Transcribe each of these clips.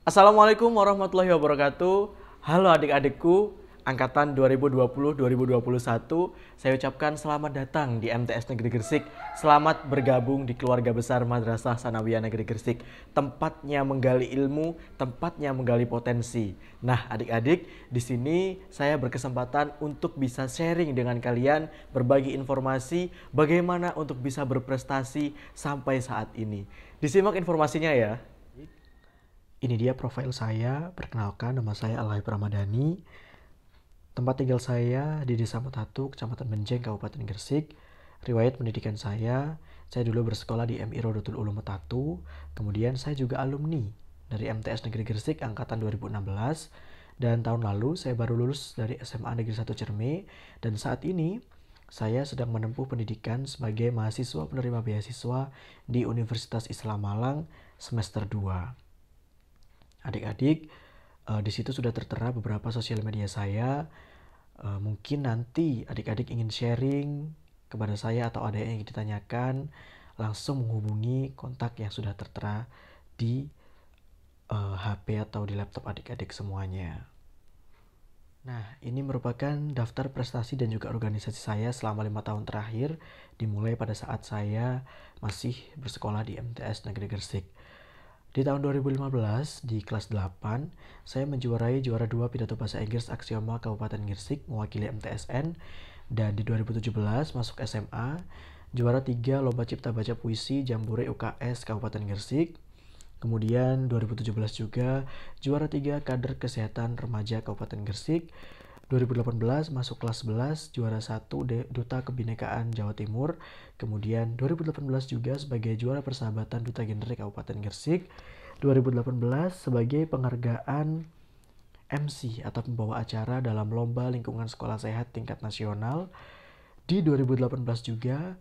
Assalamualaikum warahmatullahi wabarakatuh. Halo adik-adikku, angkatan 2020-2021. Saya ucapkan selamat datang di MTS Negeri Gresik. Selamat bergabung di keluarga besar Madrasah Sanawiyah Negeri Gresik. Tempatnya menggali ilmu, tempatnya menggali potensi. Nah, adik-adik, di sini saya berkesempatan untuk bisa sharing dengan kalian, berbagi informasi bagaimana untuk bisa berprestasi sampai saat ini. Disimak informasinya ya. Ini dia profil saya. Perkenalkan, nama saya Al-Haib Ramadhani. Tempat tinggal saya di Desa Metatu, Kecamatan Menjeng, Kabupaten Gresik. Riwayat pendidikan saya dulu bersekolah di MI Rodotul Ulum Metatu. Kemudian saya juga alumni dari MTS Negeri Gresik angkatan 2016. Dan tahun lalu saya baru lulus dari SMA Negeri 1 Cerme. Dan saat ini saya sedang menempuh pendidikan sebagai mahasiswa penerima beasiswa di Universitas Islam Malang semester 2. Adik-adik, di situ sudah tertera beberapa sosial media saya. Mungkin nanti adik-adik ingin sharing kepada saya atau ada yang ingin ditanyakan, langsung menghubungi kontak yang sudah tertera di HP atau di laptop adik-adik semuanya. Nah, ini merupakan daftar prestasi dan juga organisasi saya selama 5 tahun terakhir, dimulai pada saat saya masih bersekolah di MTS Negeri Gresik. Di tahun 2015, di kelas 8, saya menjuarai juara 2 pidato bahasa Inggris Aksioma Kabupaten Gresik mewakili MTSN. Dan di 2017 masuk SMA, juara 3 Lomba Cipta Baca Puisi Jambore UKS Kabupaten Gresik. Kemudian 2017 juga juara 3 Kader Kesehatan Remaja Kabupaten Gresik. 2018 masuk kelas 11, juara 1 Duta Kebinekaan Jawa Timur. Kemudian 2018 juga sebagai juara persahabatan Duta Genre Kabupaten Gresik. 2018 sebagai penghargaan MC atau pembawa acara dalam Lomba Lingkungan Sekolah Sehat tingkat nasional. Di 2018 juga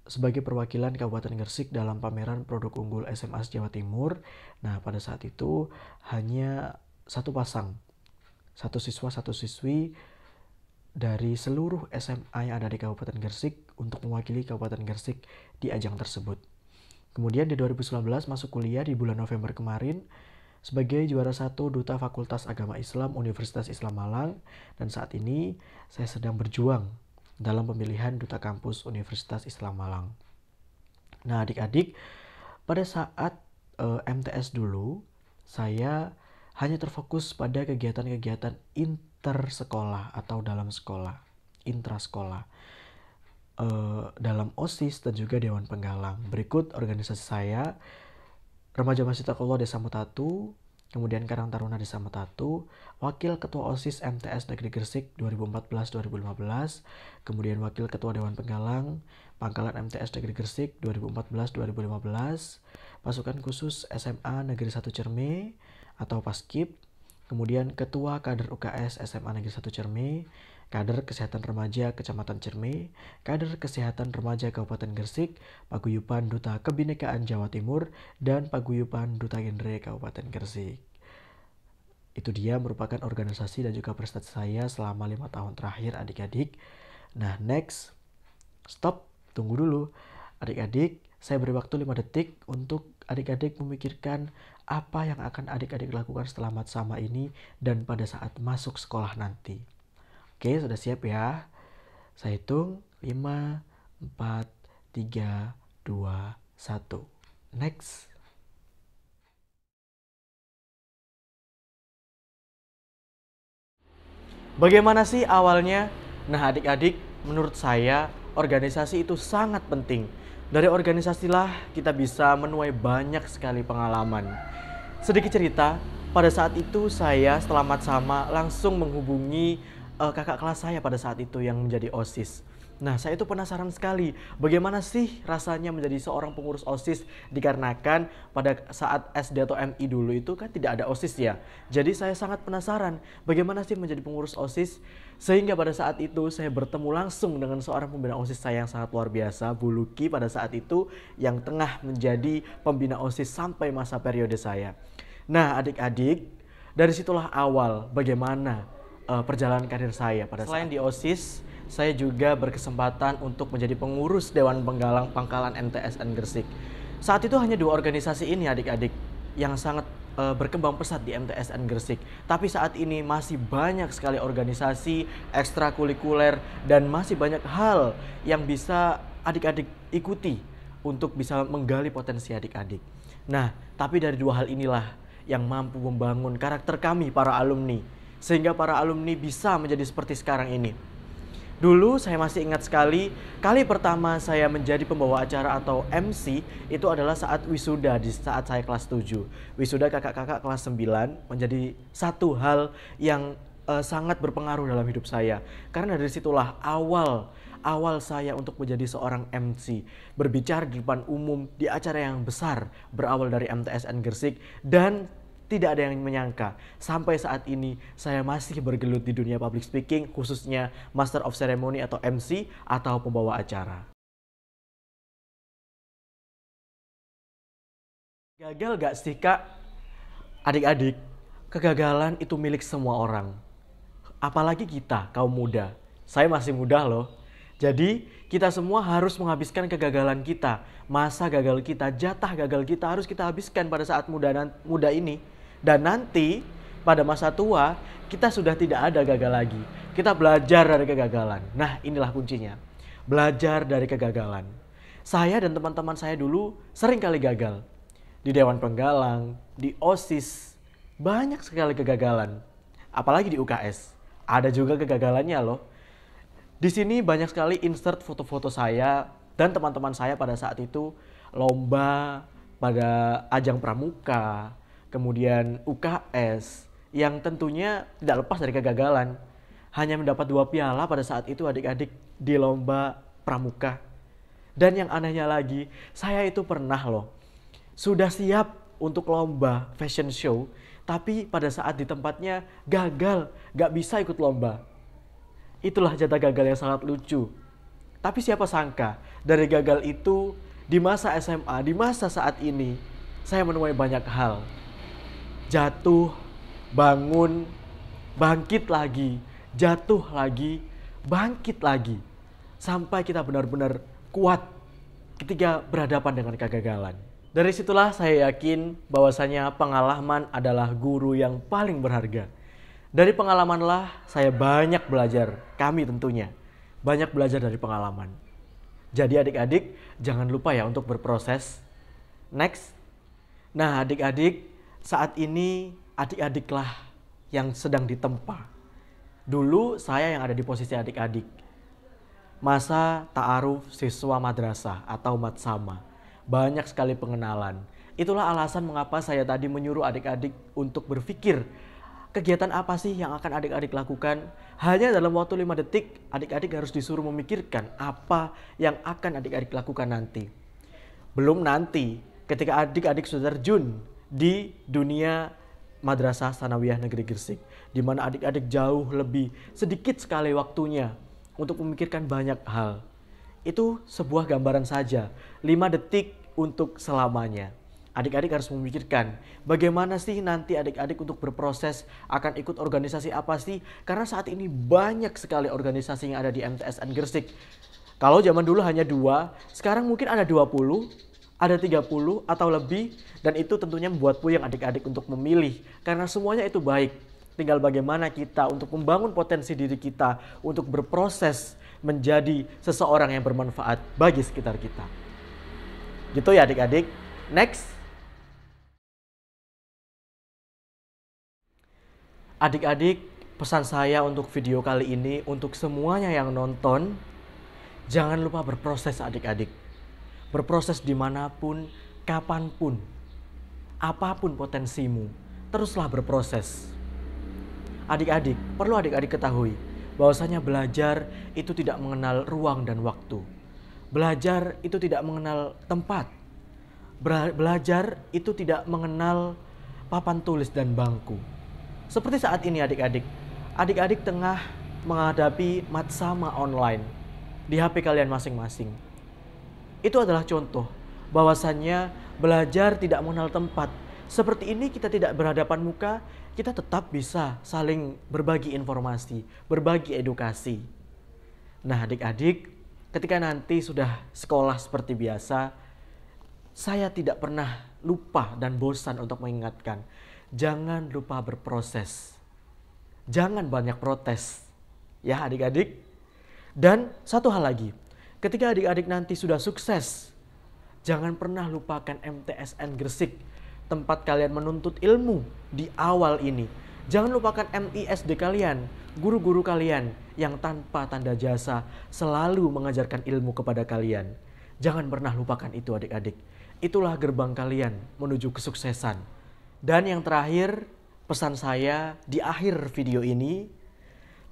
sebagai perwakilan Kabupaten Gresik dalam pameran produk unggul SMA Jawa Timur. Nah, pada saat itu hanya satu pasang, satu siswa satu siswi dari seluruh SMA yang ada di Kabupaten Gresik untuk mewakili Kabupaten Gresik di ajang tersebut. Kemudian di 2019 masuk kuliah di bulan November kemarin sebagai juara 1 Duta Fakultas Agama Islam Universitas Islam Malang. Dan saat ini saya sedang berjuang dalam pemilihan Duta Kampus Universitas Islam Malang. Nah, adik-adik, pada saat MTS dulu, saya hanya terfokus pada kegiatan-kegiatan intersekolah atau dalam sekolah, intrasekolah, dalam OSIS dan juga Dewan Penggalang. Berikut organisasi saya: Remaja Masjid Taqwa Desa Metatu, kemudian Karang Taruna Desa Metatu, Wakil Ketua OSIS MTS Negeri Gresik 2014-2015, kemudian Wakil Ketua Dewan Penggalang Pangkalan MTS Negeri Gresik 2014-2015, Pasukan Khusus SMA Negeri 1 Cerme atau Paskib, kemudian Ketua Kader UKS SMA Negeri 1 Cerme, Kader Kesehatan Remaja Kecamatan Cerme, Kader Kesehatan Remaja Kabupaten Gresik, Paguyuban Duta Kebinekaan Jawa Timur, dan Paguyuban Duta Genre Kabupaten Gresik. Itu dia merupakan organisasi dan juga prestasi saya selama 5 tahun terakhir, adik-adik. Nah, next, stop, tunggu dulu. Adik-adik, saya beri waktu 5 detik untuk adik-adik memikirkan apa yang akan adik-adik lakukan setelah matsama ini dan pada saat masuk sekolah nanti. Oke, sudah siap ya? Saya hitung 5, 4, 3, 2, 1. Next. Bagaimana sih awalnya? Nah, adik-adik, menurut saya organisasi itu sangat penting. Dari organisasilah kita bisa menuai banyak sekali pengalaman. Sedikit cerita, pada saat itu saya setelah matsama langsung menghubungi kakak kelas saya pada saat itu yang menjadi OSIS. Nah, saya itu penasaran sekali bagaimana sih rasanya menjadi seorang pengurus OSIS, dikarenakan pada saat SD atau MI dulu itu kan tidak ada OSIS ya. Jadi saya sangat penasaran bagaimana sih menjadi pengurus OSIS, sehingga pada saat itu saya bertemu langsung dengan seorang pembina OSIS saya yang sangat luar biasa, Bu Luki pada saat itu, yang tengah menjadi pembina OSIS sampai masa periode saya. Nah, adik-adik, dari situlah awal bagaimana perjalanan karir saya pada saat. Selain di OSIS, saya juga berkesempatan untuk menjadi pengurus Dewan Penggalang Pangkalan MTSN Gresik. Saat itu hanya 2 organisasi ini, adik-adik, yang sangat berkembang pesat di MTSN Gresik. Tapi saat ini masih banyak sekali organisasi, ekstrakurikuler, dan masih banyak hal yang bisa adik-adik ikuti untuk bisa menggali potensi adik-adik. Nah, tapi dari dua hal inilah yang mampu membangun karakter kami para alumni, sehingga para alumni bisa menjadi seperti sekarang ini. Dulu saya masih ingat sekali, kali pertama saya menjadi pembawa acara atau MC itu adalah saat wisuda, di saat saya kelas 7. Wisuda kakak-kakak kelas 9 menjadi satu hal yang sangat berpengaruh dalam hidup saya. Karena dari situlah awal saya untuk menjadi seorang MC, berbicara di depan umum di acara yang besar, berawal dari MTSN Gresik, dan tidak ada yang menyangka sampai saat ini saya masih bergelut di dunia public speaking, khususnya Master of Ceremony atau MC atau pembawa acara. Gagal gak sih kak? Adik-adik, kegagalan itu milik semua orang. Apalagi kita, kaum muda. Saya masih muda loh. Jadi kita semua harus menghabiskan kegagalan kita. Masa gagal kita, jatah gagal kita harus kita habiskan pada saat muda ini. Dan nanti pada masa tua kita sudah tidak ada gagal lagi. Kita belajar dari kegagalan. Nah, inilah kuncinya. Belajar dari kegagalan. Saya dan teman-teman saya dulu sering kali gagal. Di Dewan Penggalang, di OSIS, banyak sekali kegagalan. Apalagi di UKS. Ada juga kegagalannya loh. Di sini banyak sekali insert foto-foto saya dan teman-teman saya pada saat itu lomba pada ajang pramuka, kemudian UKS yang tentunya tidak lepas dari kegagalan. Hanya mendapat 2 piala pada saat itu adik-adik di lomba pramuka. Dan yang anehnya lagi, saya itu pernah loh sudah siap untuk lomba fashion show, tapi pada saat di tempatnya gagal, gak bisa ikut lomba. Itulah jatah gagal yang sangat lucu. Tapi siapa sangka dari gagal itu di masa SMA, di masa saat ini, saya menuai banyak hal. Jatuh, bangun, bangkit lagi, jatuh lagi, bangkit lagi. Sampai kita benar-benar kuat ketika berhadapan dengan kegagalan. Dari situlah saya yakin bahwasanya pengalaman adalah guru yang paling berharga. Dari pengalamanlah saya banyak belajar, kami tentunya banyak belajar dari pengalaman. Jadi adik-adik jangan lupa ya untuk berproses. Next. Nah adik-adik, saat ini adik-adiklah yang sedang ditempa. Dulu saya yang ada di posisi adik-adik. Masa ta'aruf siswa madrasah atau matsama. Banyak sekali pengenalan. Itulah alasan mengapa saya tadi menyuruh adik-adik untuk berpikir kegiatan apa sih yang akan adik-adik lakukan. Hanya dalam waktu 5 detik adik-adik harus disuruh memikirkan apa yang akan adik-adik lakukan nanti. Belum nanti ketika adik-adik sudah terjun di dunia Madrasah Tsanawiyah Negeri Gresik, di mana adik-adik jauh lebih sedikit sekali waktunya untuk memikirkan banyak hal. Itu sebuah gambaran saja, 5 detik untuk selamanya. Adik-adik harus memikirkan bagaimana sih nanti adik-adik untuk berproses akan ikut organisasi apa sih. Karena saat ini banyak sekali organisasi yang ada di MTSN Gresik. Kalau zaman dulu hanya 2, sekarang mungkin ada 20, ada 30 atau lebih. Dan itu tentunya membuat puyeng adik-adik untuk memilih. Karena semuanya itu baik. Tinggal bagaimana kita untuk membangun potensi diri kita untuk berproses menjadi seseorang yang bermanfaat bagi sekitar kita. Gitu ya adik-adik. Next. Adik-adik, pesan saya untuk video kali ini untuk semuanya yang nonton, jangan lupa berproses adik-adik. Berproses dimanapun, kapanpun, apapun potensimu, teruslah berproses. Adik-adik, perlu adik-adik ketahui bahwasanya belajar itu tidak mengenal ruang dan waktu. Belajar itu tidak mengenal tempat. Belajar itu tidak mengenal papan tulis dan bangku. Seperti saat ini adik-adik. Adik-adik tengah menghadapi matsama online di HP kalian masing-masing. Itu adalah contoh bahwasannya belajar tidak mengenal tempat. Seperti ini kita tidak berhadapan muka, kita tetap bisa saling berbagi informasi, berbagi edukasi. Nah adik-adik, ketika nanti sudah sekolah seperti biasa, saya tidak pernah lupa dan bosan untuk mengingatkan. jangan lupa berproses. Jangan banyak protes. Ya adik-adik. Dan satu hal lagi, ketika adik-adik nanti sudah sukses, jangan pernah lupakan MTSN Gresik, tempat kalian menuntut ilmu di awal ini. Jangan lupakan MISD kalian, guru-guru kalian yang tanpa tanda jasa selalu mengajarkan ilmu kepada kalian. Jangan pernah lupakan itu adik-adik. Itulah gerbang kalian menuju kesuksesan. Dan yang terakhir, pesan saya di akhir video ini,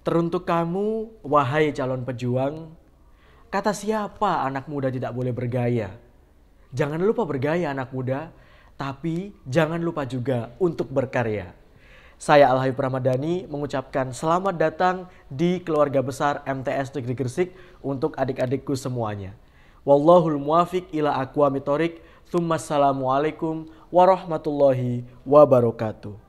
teruntuk kamu, wahai calon pejuang, kata siapa anak muda tidak boleh bergaya? Jangan lupa bergaya anak muda, tapi jangan lupa juga untuk berkarya. Saya Al-Habib Ramadhani mengucapkan selamat datang di keluarga besar MTS Negeri Gresik untuk adik-adikku semuanya. Wallahul muwafiq ila aqwamit thoriq. Tsummassalamualaikum warahmatullahi wabarakatuh.